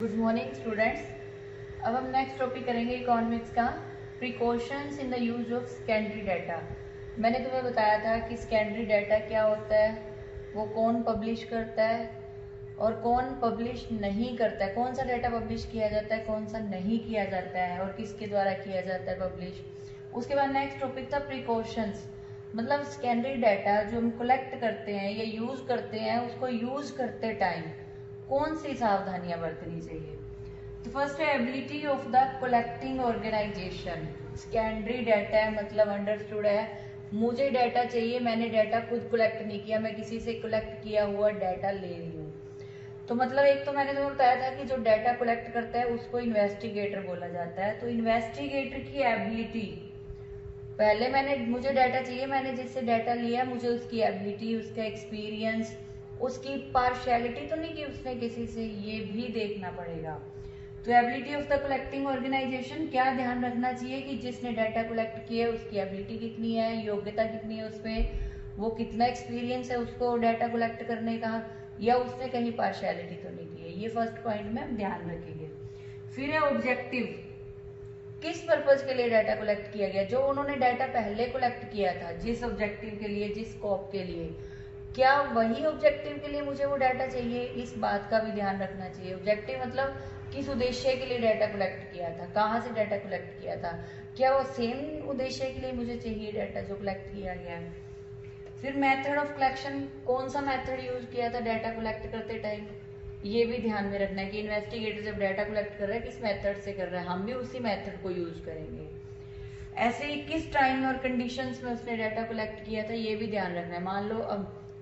Good morning students. अब हम next topic करेंगे इकोनॉमिक्स का precautions in the use of secondary data. मैंने तुम्हें बताया था कि सेकेंडरी डाटा क्या होता है, वो कौन पब्लिश करता है और कौन पब्लिश नहीं करता है, कौन सा डाटा पब्लिश किया जाता है, कौन सा नहीं किया जाता है और किसके द्वारा किया जाता है पब्लिश। उसके बाद नेक्स्ट टॉपिक था प्रिकॉशंस, मतलब सेकेंडरी डाटा जो हम कलेक्ट करते हैं या यूज करते हैं, उसको यूज करते टाइम कौन सी सावधानियां बरतनी चाहिए। तो फर्स्ट है ability of the collecting organisation. Secondary data है मतलब अंडरस्टूड है, मुझे डाटा चाहिए, मैंने डाटा खुद कलेक्ट नहीं किया, मैं किसी से कलेक्ट किया हुआ डाटा ले रही हूँ। तो मतलब एक तो मैंने तुम्हें बताया था कि जो डाटा कलेक्ट करता है उसको इन्वेस्टिगेटर बोला जाता है। तो इन्वेस्टिगेटर की एबिलिटी, पहले मुझे डाटा चाहिए, मैंने जिससे डाटा लिया मुझे उसकी एबिलिटी, उसका एक्सपीरियंस, उसकी पार्शियलिटी तो नहीं कि उसने किसी से, ये भी देखना पड़ेगा। तो ability of the collecting organisation, क्या ध्यान रखना चाहिए कि जिसने डाटा कलेक्ट किया उसकी एबिलिटी कितनी है, योग्यता कितनी है उसमें, वो कितना एक्सपीरियंस है उसको डाटा कलेक्ट करने का, या उसने कहीं पार्शियलिटी तो नहीं की है। ये फर्स्ट पॉइंट में हम ध्यान रखेंगे। फिर है ऑब्जेक्टिव, किस पर्पज के लिए डाटा कलेक्ट किया गया, जो उन्होंने डाटा पहले कलेक्ट किया था जिस ऑब्जेक्टिव के लिए, जिस स्कोप के लिए, क्या वही ऑब्जेक्टिव के लिए मुझे वो डाटा चाहिए, इस बात का भी ध्यान रखना चाहिए। ऑब्जेक्टिव मतलब किस उद्देश्य के लिए डाटा कलेक्ट किया था, कहाँ से डाटा कलेक्ट किया था, क्या वो सेम उद्देश्य के लिए मुझे चाहिए डाटा जो कलेक्ट किया गया है। फिर मेथड ऑफ कलेक्शन, कौन सा मेथड यूज किया था डाटा कलेक्ट करते टाइम, ये भी ध्यान में रखना है कि इन्वेस्टिगेटर जब डाटा कलेक्ट कर रहा है किस मेथड से कर रहा है, हम भी उसी मेथड को यूज करेंगे। ऐसे ही किस टाइम और कंडीशंस में उसने डाटा कलेक्ट किया था, ये भी ध्यान रखना है। मान लो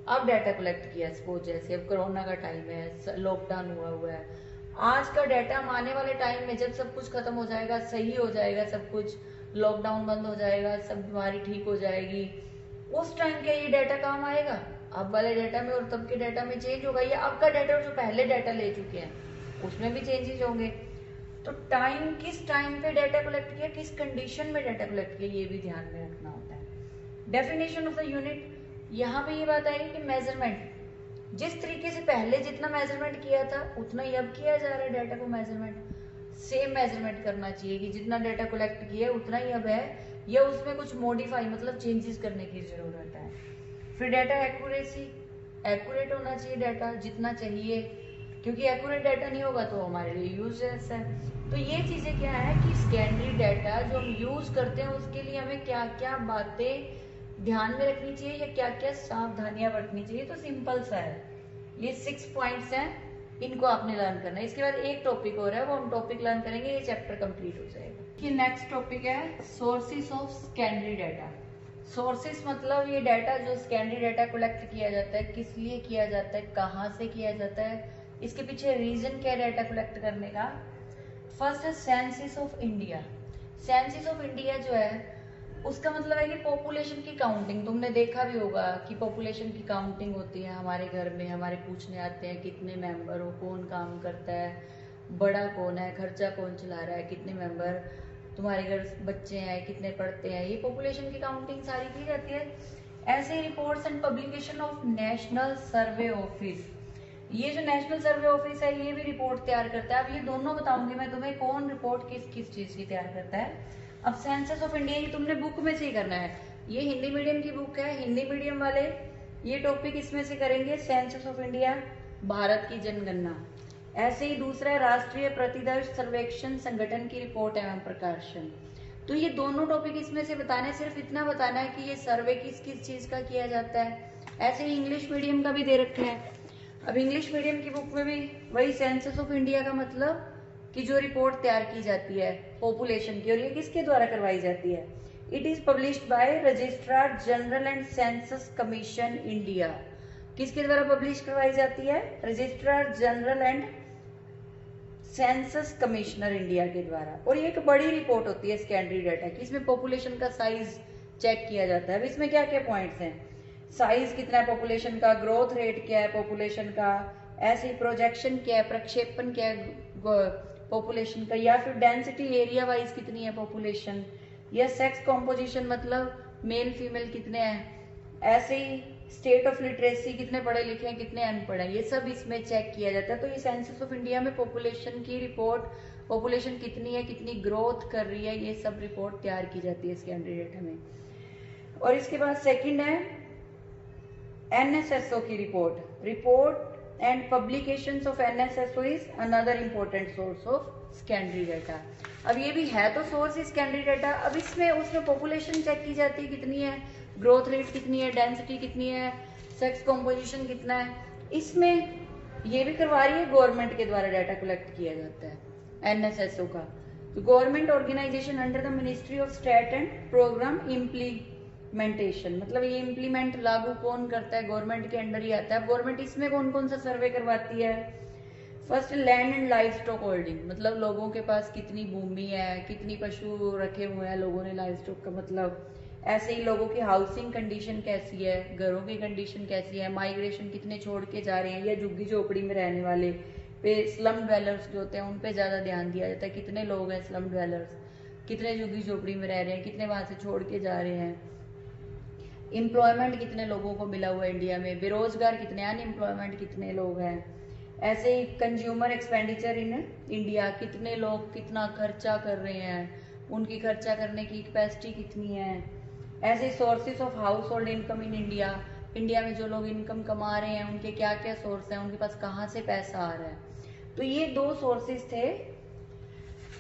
अब डाटा कलेक्ट किया, सपोज जैसे अब कोरोना का टाइम है, लॉकडाउन हुआ है, आज का डाटा हम आने वाले टाइम में जब सब कुछ खत्म हो जाएगा, सही हो जाएगा सब कुछ, लॉकडाउन बंद हो जाएगा, सब बीमारी ठीक हो जाएगी, उस टाइम क्या ये डाटा काम आएगा, अब वाले डाटा में और तब के डाटा में चेंज होगा, या अब का डाटा जो पहले डाटा ले चुके हैं उसमें भी चेंजेस होंगे। तो टाइम, किस टाइम पे डाटा कलेक्ट किया, किस कंडीशन में डाटा कलेक्ट किया, ये भी ध्यान में रखना होता है। डेफिनेशन ऑफ द यूनिट, यहाँ पे ये बात आएगी कि मेजरमेंट, जिस तरीके से पहले जितना मेजरमेंट किया था उतना ही अब किया जा रहा है डाटा को मेजरमेंट, सेम मेजरमेंट करना चाहिए कि जितना डाटा कलेक्ट किया है उतना ही अब है, या उसमें कुछ मॉडिफाई मतलब चेंजेस करने की जरूरत है। फिर डाटा एक्यूरेसी, एक्यूरेट होना चाहिए डाटा जितना चाहिए, क्योंकि एक्यूरेट डाटा नहीं होगा तो हमारे लिए यूजलेस है। तो ये चीजें क्या है कि सेकेंडरी डाटा जो हम यूज करते हैं उसके लिए हमें क्या क्या बातें ध्यान में रखनी चाहिए या क्या क्या सावधानियां बरतनी चाहिए। तो सिंपल सा है, ये 6 पॉइंट्स हैं, इनको आपने लर्न करना है। इसके बाद एक टॉपिक और है, वो हम टॉपिक लर्न करेंगे, ये चैप्टर कंप्लीट हो जाएगा। कि नेक्स्ट टॉपिक है sources of secondary data. Sources मतलब ये डाटा जो सेकेंडरी डाटा कलेक्ट किया जाता है, किस लिए किया जाता है, कहाँ से किया जाता है, इसके पीछे रीजन क्या है डाटा कलेक्ट करने का। फर्स्ट है census of India. Census of India जो है उसका मतलब है कि पॉपुलेशन की काउंटिंग, तुमने देखा भी होगा कि पॉपुलेशन की काउंटिंग होती है हमारे घर में, हमारे पूछने आते हैं कितने मेंबर हो, कौन काम करता है, बड़ा कौन है, खर्चा कौन चला रहा है, कितने मेंबर तुम्हारे घर बच्चे हैं, कितने पढ़ते हैं, ये पॉपुलेशन की काउंटिंग सारी की जाती है। ऐसे ही reports and publication of national survey office, ये जो नेशनल सर्वे ऑफिस है ये भी रिपोर्ट तैयार करता है। अब ये दोनों बताऊंगी मैं तुम्हें कौन रिपोर्ट किस किस चीज की तैयार करता है। अब सेंसस ऑफ इंडिया ये तुमने बुक में से ही करना है, ये हिंदी मीडियम की बुक है, हिंदी मीडियम वाले ये टॉपिक इसमें से करेंगे, सेंसस ऑफ इंडिया, भारत की जनगणना। ऐसे ही दूसरा है राष्ट्रीय प्रतिदर्श सर्वेक्षण संगठन की रिपोर्ट एवं प्रकाशन। तो ये दोनों टॉपिक इसमें से बताना है, सिर्फ इतना बताना है कि ये सर्वे किस किस चीज का किया जाता है। ऐसे ही इंग्लिश मीडियम का भी दे रखा है। अब इंग्लिश मीडियम की बुक में भी वही सेंसस ऑफ इंडिया का मतलब कि जो रिपोर्ट तैयार की जाती है पॉपुलेशन की, और ये किसके द्वारा करवाई जाती है, it is published by registrar general and census commission India. किसके द्वारा पब्लिश करवाई जाती है, registrar general and census commissioner India के द्वारा। और ये एक बड़ी रिपोर्ट होती है सेकेंडरी डाटा की, इसमें पॉपुलेशन का साइज चेक किया जाता है। अब इसमें क्या क्या पॉइंट्स हैं, साइज कितना है पॉपुलेशन का, ग्रोथ रेट क्या है पॉपुलेशन का, ऐसे ही प्रोजेक्शन क्या है, प्रक्षेपण क्या है पॉपुलेशन का, या फिर डेंसिटी एरिया वाइज कितनी है पॉपुलेशन, या सेक्स कॉम्पोजिशन मतलब मेल फीमेल कितने हैं। ऐसे ही स्टेट ऑफ लिटरेसी, कितने पढ़े लिखे हैं, कितने अनपढ़ हैं, ये सब इसमें चेक किया जाता है। तो ये सेंसस ऑफ इंडिया में पॉपुलेशन की रिपोर्ट, पॉपुलेशन कितनी है, कितनी ग्रोथ कर रही है, ये सब रिपोर्ट तैयार की जाती है सेकेंडरी डेटा में। और इसके बाद सेकंड है एनएसएसओ की report and publications of NSSO is another important source of secondary data. अब ये भी है तो सोर्स सेकेंडरी डाटा। अब इसमें उसमें पॉपुलेशन चेक की जाती है कितनी है, ग्रोथ रेट कितनी है, डेंसिटी कितनी है, सेक्स कॉम्पोजिशन कितना है। इसमें ये भी करवा रही है गवर्नमेंट के द्वारा डाटा कलेक्ट किया जाता है एनएसएसओ का। तो government organisation under the ministry of state and programme implementation, मतलब ये इम्प्लीमेंट लागू कौन करता है, गवर्नमेंट के अंडर ही आता है। गवर्नमेंट इसमें कौन कौन सा सर्वे करवाती है। First land and life stock holding, मतलब लोगों के पास कितनी भूमि है, कितनी पशु रखे हुए हैं लोगों ने, लाइफ स्टॉक का मतलब। ऐसे ही लोगों की हाउसिंग कंडीशन कैसी है, घरों की कंडीशन कैसी है, माइग्रेशन कितने छोड़ के जा रहे हैं, या झुग्गी झोपड़ी में रहने वाले पे, स्लम ड्वेलर्स जो होते हैं उन पे ज़्यादा ध्यान दिया जाता है, कितने लोग हैं स्लम ड्वेलर्स, कितने झुग्गी झोपड़ी में रह रहे हैं, कितने वहाँ से छोड़ के जा रहे हैं। एम्प्लॉयमेंट कितने लोगों को मिला हुआ है इंडिया में, बेरोजगार कितने, अनएम्प्लॉयमेंट कितने लोग हैं। ऐसे ही कंज्यूमर एक्सपेंडिचर इन इंडिया, कितने लोग कितना खर्चा कर रहे हैं, उनकी खर्चा करने की कैपेसिटी कितनी है। ऐसे sources of house hold income in India, India में जो लोग इनकम कमा रहे हैं उनके क्या क्या सोर्स हैं, उनके पास कहाँ से पैसा आ रहा है। तो ये दो सोर्सेस थे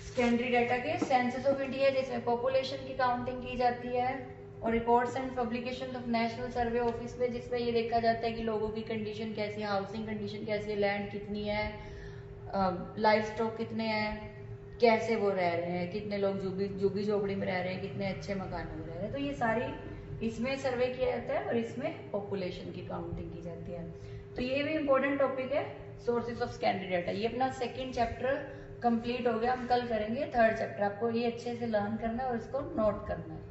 सेकेंडरी डाटा के। सेंसस ऑफ इंडिया जिसमें पॉपुलेशन की काउंटिंग की जाती है, और reports and publication of national survey office में जिसमें ये देखा जाता है कि लोगों की कंडीशन कैसी है, हाउसिंग कंडीशन कैसी है, लैंड कितनी है, लाइफ स्टॉक कितने हैं, कैसे वो रह रहे हैं, कितने लोग झुग्गी झोपड़ी में रह रहे हैं, कितने अच्छे मकानों में रह रहे हैं। तो ये सारी इसमें सर्वे किया जाता है और इसमें पॉपुलेशन की काउंटिंग की जाती है। तो ये भी इंपॉर्टेंट टॉपिक है सोर्सेज ऑफ सेकेंडरी डाटा। ये अपना सेकेंड चैप्टर कंप्लीट हो गया, हम कल करेंगे थर्ड चैप्टर। आपको ये अच्छे से लर्न करना है और इसको नोट करना है।